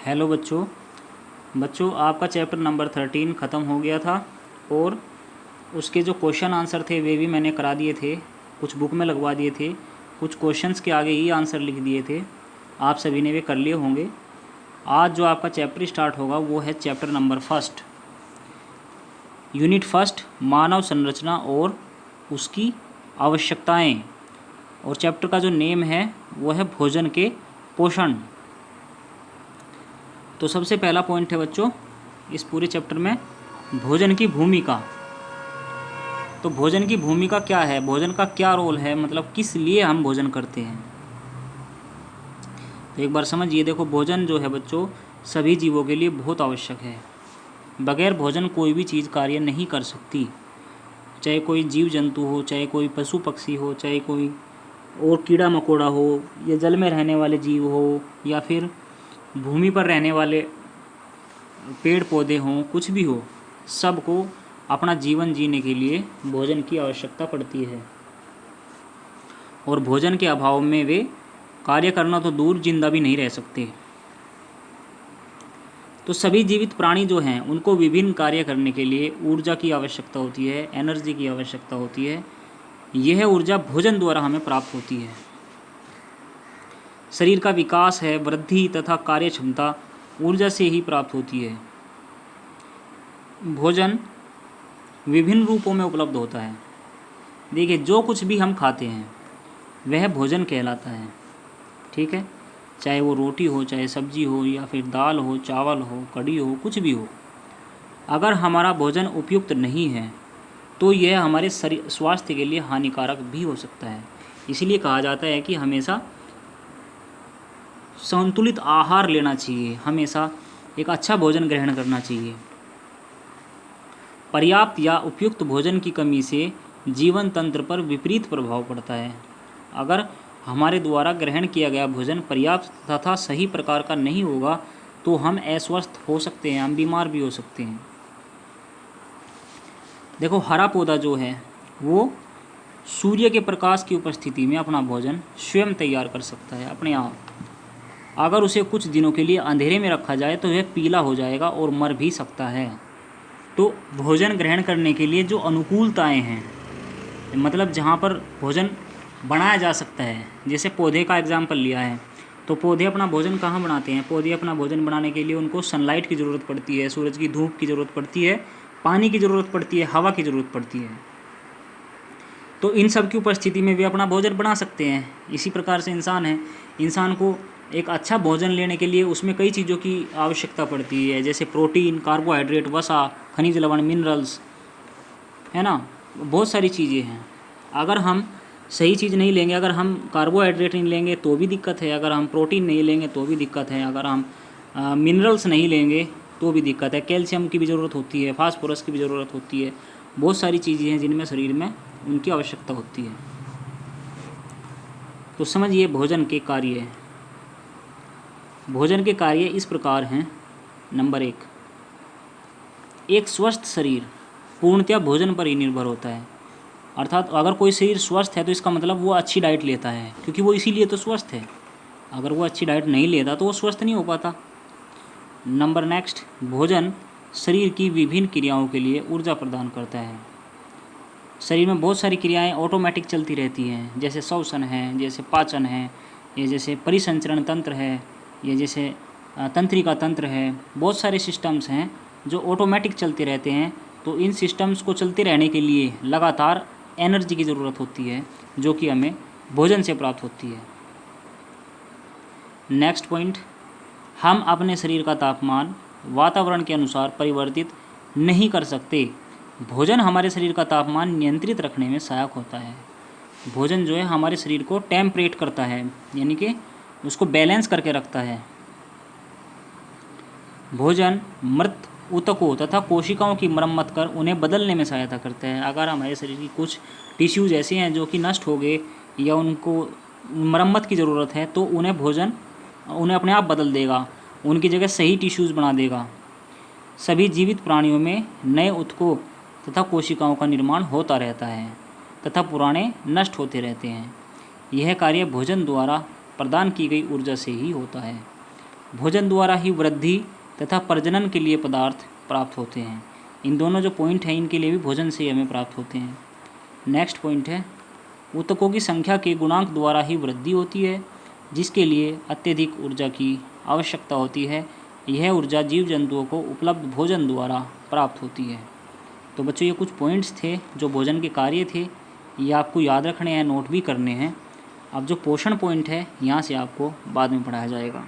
Hello बच्चों। आपका chapter number 13 ख़त्म हो गया था और उसके जो क्वेश्चन आंसर थे वे भी मैंने करा दिए थे, कुछ बुक में लगवा दिए थे, कुछ क्वेश्चंस के आगे ही आंसर लिख दिए थे। आप सभी ने वे कर लिए होंगे। आज जो आपका चैप्टर स्टार्ट होगा वो है chapter number first, unit first, मानव संरचना और उसकी आवश्यकताएँ। और चैप्टर का जो नेम है वो है भोजन के पोषण। तो सबसे पहला पॉइंट है बच्चों इस पूरे चैप्टर में भोजन की भूमिका। तो भोजन की भूमिका क्या है, भोजन का क्या रोल है, मतलब किस लिए हम भोजन करते हैं। तो एक बार समझिए, देखो भोजन जो है बच्चों सभी जीवों के लिए बहुत आवश्यक है। बगैर भोजन कोई भी चीज़ कार्य नहीं कर सकती, चाहे कोई जीव जंतु हो, चाहे कोई पशु पक्षी हो, चाहे कोई और कीड़ा मकोड़ा हो, या जल में रहने वाले जीव हो, या फिर भूमि पर रहने वाले पेड़ पौधे हों, कुछ भी हो, सबको अपना जीवन जीने के लिए भोजन की आवश्यकता पड़ती है। और भोजन के अभाव में वे कार्य करना तो दूर जिंदा भी नहीं रह सकते। तो सभी जीवित प्राणी जो हैं उनको विभिन्न कार्य करने के लिए ऊर्जा की आवश्यकता होती है, एनर्जी की आवश्यकता होती है। यह ऊर्जा भोजन द्वारा हमें प्राप्त होती है। शरीर का विकास है, वृद्धि तथा कार्य क्षमता ऊर्जा से ही प्राप्त होती है। भोजन विभिन्न रूपों में उपलब्ध होता है। देखिए, जो कुछ भी हम खाते हैं वह भोजन कहलाता है, ठीक है। चाहे वो रोटी हो, चाहे सब्जी हो, या फिर दाल हो, चावल हो, कढ़ी हो, कुछ भी हो। अगर हमारा भोजन उपयुक्त नहीं है तो यह हमारे शरीर स्वास्थ्य के लिए हानिकारक भी हो सकता है। इसलिए कहा जाता है कि हमेशा संतुलित आहार लेना चाहिए, हमेशा एक अच्छा भोजन ग्रहण करना चाहिए। पर्याप्त या उपयुक्त भोजन की कमी से जीवन तंत्र पर विपरीत प्रभाव पड़ता है। अगर हमारे द्वारा ग्रहण किया गया भोजन पर्याप्त तथा सही प्रकार का नहीं होगा तो हम अस्वस्थ हो सकते हैं, हम बीमार भी हो सकते हैं। देखो, हरा पौधा जो है वो सूर्य के प्रकाश की उपस्थिति में अपना भोजन स्वयं तैयार कर सकता है अपने आप। अगर उसे कुछ दिनों के लिए अंधेरे में रखा जाए तो वह पीला हो जाएगा और मर भी सकता है। तो भोजन ग्रहण करने के लिए जो अनुकूलताएं हैं, मतलब जहाँ पर भोजन बनाया जा सकता है, जैसे पौधे का एग्जाम्पल लिया है, तो पौधे अपना भोजन कहाँ बनाते हैं। पौधे अपना भोजन बनाने के लिए उनको सनलाइट की ज़रूरत पड़ती है, सूरज की धूप की ज़रूरत पड़ती है, पानी की ज़रूरत पड़ती है, हवा की ज़रूरत पड़ती है। तो इन सब की उपस्थिति में वे अपना भोजन बना सकते हैं। इसी प्रकार से इंसान है, इंसान को एक अच्छा भोजन लेने के लिए उसमें कई चीज़ों की आवश्यकता पड़ती है, जैसे प्रोटीन, कार्बोहाइड्रेट, वसा, खनिज लवण, मिनरल्स, है ना, बहुत सारी चीज़ें हैं। अगर हम सही चीज़ नहीं लेंगे, अगर हम कार्बोहाइड्रेट नहीं लेंगे तो भी दिक्कत है, अगर हम प्रोटीन नहीं लेंगे तो भी दिक्कत है, अगर हम मिनरल्स नहीं लेंगे तो भी दिक्कत है। कैल्शियम की भी ज़रूरत होती है, फास्फोरस की भी ज़रूरत होती है, बहुत सारी चीज़ें हैं जिनमें शरीर में उनकी आवश्यकता होती है। तो समझिए भोजन के कार्य। भोजन के कार्य इस प्रकार हैं। नंबर एक स्वस्थ शरीर पूर्णतया भोजन पर ही निर्भर होता है। अर्थात अगर कोई शरीर स्वस्थ है तो इसका मतलब वो अच्छी डाइट लेता है, क्योंकि वो इसीलिए तो स्वस्थ है। अगर वो अच्छी डाइट नहीं लेता तो वो स्वस्थ नहीं हो पाता। नंबर नेक्स्ट, भोजन शरीर की विभिन्न क्रियाओं के लिए ऊर्जा प्रदान करता है। शरीर में बहुत सारी क्रियाएं ऑटोमेटिक चलती रहती हैं, जैसे श्वसन है, जैसे पाचन है, या जैसे परिसंचरण तंत्र है, या जैसे तंत्रिका तंत्र है। बहुत सारे सिस्टम्स हैं जो ऑटोमेटिक चलते रहते हैं। तो इन सिस्टम्स को चलते रहने के लिए लगातार एनर्जी की ज़रूरत होती है, जो कि हमें भोजन से प्राप्त होती है। नेक्स्ट पॉइंट, हम अपने शरीर का तापमान वातावरण के अनुसार परिवर्तित नहीं कर सकते। भोजन हमारे शरीर का तापमान नियंत्रित रखने में सहायक होता है। भोजन जो है हमारे शरीर को टेम्परेट करता है, यानी कि उसको बैलेंस करके रखता है। भोजन मृत ऊतकों तथा कोशिकाओं की मरम्मत कर उन्हें बदलने में सहायता करता है। अगर हमारे शरीर की कुछ टिश्यूज ऐसे हैं जो कि नष्ट हो गए या उनको मरम्मत की ज़रूरत है, तो उन्हें भोजन उन्हें अपने आप बदल देगा, उनकी जगह सही टिश्यूज़ बना देगा। सभी जीवित प्राणियों में नए ऊतकों तथा कोशिकाओं का निर्माण होता रहता है तथा पुराने नष्ट होते रहते हैं। यह कार्य भोजन द्वारा प्रदान की गई ऊर्जा से ही होता है। भोजन द्वारा ही वृद्धि तथा प्रजनन के लिए पदार्थ प्राप्त होते हैं। इन दोनों जो पॉइंट हैं इनके लिए भी भोजन से हमें प्राप्त होते हैं। नेक्स्ट पॉइंट है ऊतकों की संख्या के गुणांक द्वारा ही वृद्धि होती है, जिसके लिए अत्यधिक ऊर्जा की आवश्यकता होती है। यह ऊर्जा जीव जंतुओं को उपलब्ध भोजन द्वारा प्राप्त होती है। तो बच्चों ये कुछ पॉइंट्स थे जो भोजन के कार्य थे, ये आपको याद रखने हैं, नोट भी करने हैं। अब जो पोषण पॉइंट है यहाँ से आपको बाद में पढ़ाया जाएगा।